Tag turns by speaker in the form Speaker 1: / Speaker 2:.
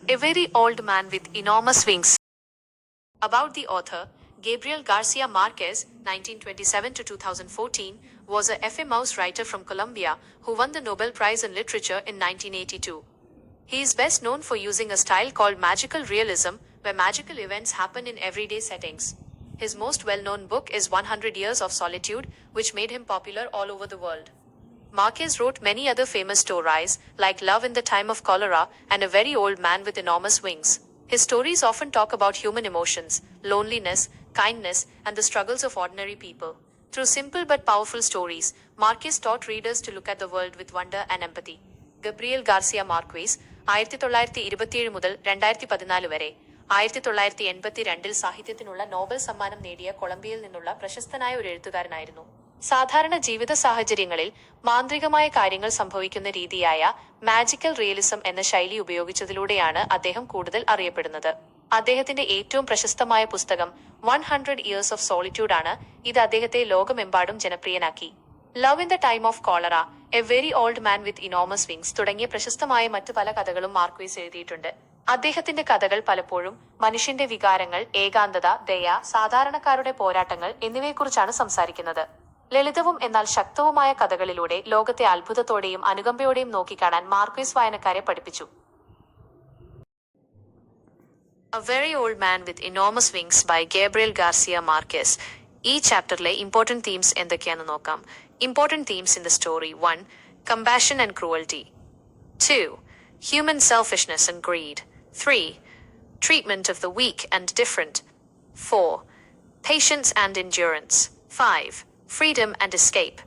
Speaker 1: A Very Old Man with Enormous Wings. About the author, Gabriel Garcia Marquez, 1927 to 2014, was a FA writer from Colombia who won the Nobel Prize in Literature in 1982. He is best known for using a style called magical realism, where magical events happen in everyday settings. His most well-known book is 100 Years of Solitude, which made him popular all over the world. Marquez wrote many other famous stories, like Love in the Time of Cholera and A Very Old Man with Enormous Wings. His stories often talk about human emotions, loneliness, kindness, and the struggles of ordinary people. Through simple but powerful stories, Marquez taught readers to look at the world with wonder and empathy. Gabriel Garcia Marquez 1927 മുതൽ 2014 വരെ 1982 സാഹിത്യത്തിനുള്ള Nobel സമ്മാനം നേടിയ കൊളംബിയയിൽ നിന്നുള്ള പ്രശസ്തനായ ഒരു എഴുത്തുകാരനായിരുന്നു. സാധാരണ ജീവിത സാഹചര്യങ്ങളിൽ മാന്ത്രികമായ കാര്യങ്ങൾ സംഭവിക്കുന്ന രീതിയായ മാജിക്കൽ റിയലിസം എന്ന ശൈലി ഉപയോഗിച്ചതിലൂടെയാണ് അദ്ദേഹം കൂടുതൽ അറിയപ്പെടുന്നത്. അദ്ദേഹത്തിന്റെ ഏറ്റവും പ്രശസ്തമായ പുസ്തകം 100 ഇയേഴ്സ് ഓഫ് സോളിറ്റ്യൂഡ് ആണ്. ഇത് അദ്ദേഹത്തെ ലോകമെമ്പാടും ജനപ്രിയനാക്കി. Love in the time of cholera, a very old man with enormous wings തുടങ്ങിയ പ്രശസ്തമായ മറ്റു പല കഥകളും മാർക്വേസ് എഴുതിയിട്ടുണ്ട്. അദ്ദേഹത്തിന്റെ കഥകൾ പലപ്പോഴും മനുഷ്യന്റെ വികാരങ്ങൾ, ഏകാന്തത, ദയ, സാധാരണക്കാരുടെ പോരാട്ടങ്ങൾ എന്നിവയെക്കുറിച്ചാണ് സംസാരിക്കുന്നത്. ലളിതവും എന്നാൽ ശക്തവുമായ കഥകളിലൂടെ ലോകത്തെ അത്ഭുതത്തോടെയും അനുകമ്പയോടെയും നോക്കിക്കാണാൻ മാർക്വേസ് വായനക്കാരെ പഠിപ്പിച്ചു. A Very Old Man with Enormous Wings by Gabriel Garcia Marquez. ഈ ചാപ്റ്ററിലെ ഇമ്പോർട്ടന്റ് തീംസ് എന്തൊക്കെയാണെന്ന് നോക്കാം. Important themes in the story. 1. Compassion and cruelty. 2. Human selfishness and greed. 3. Treatment of the weak and different. 4. Patience and endurance. 5. Freedom and escape.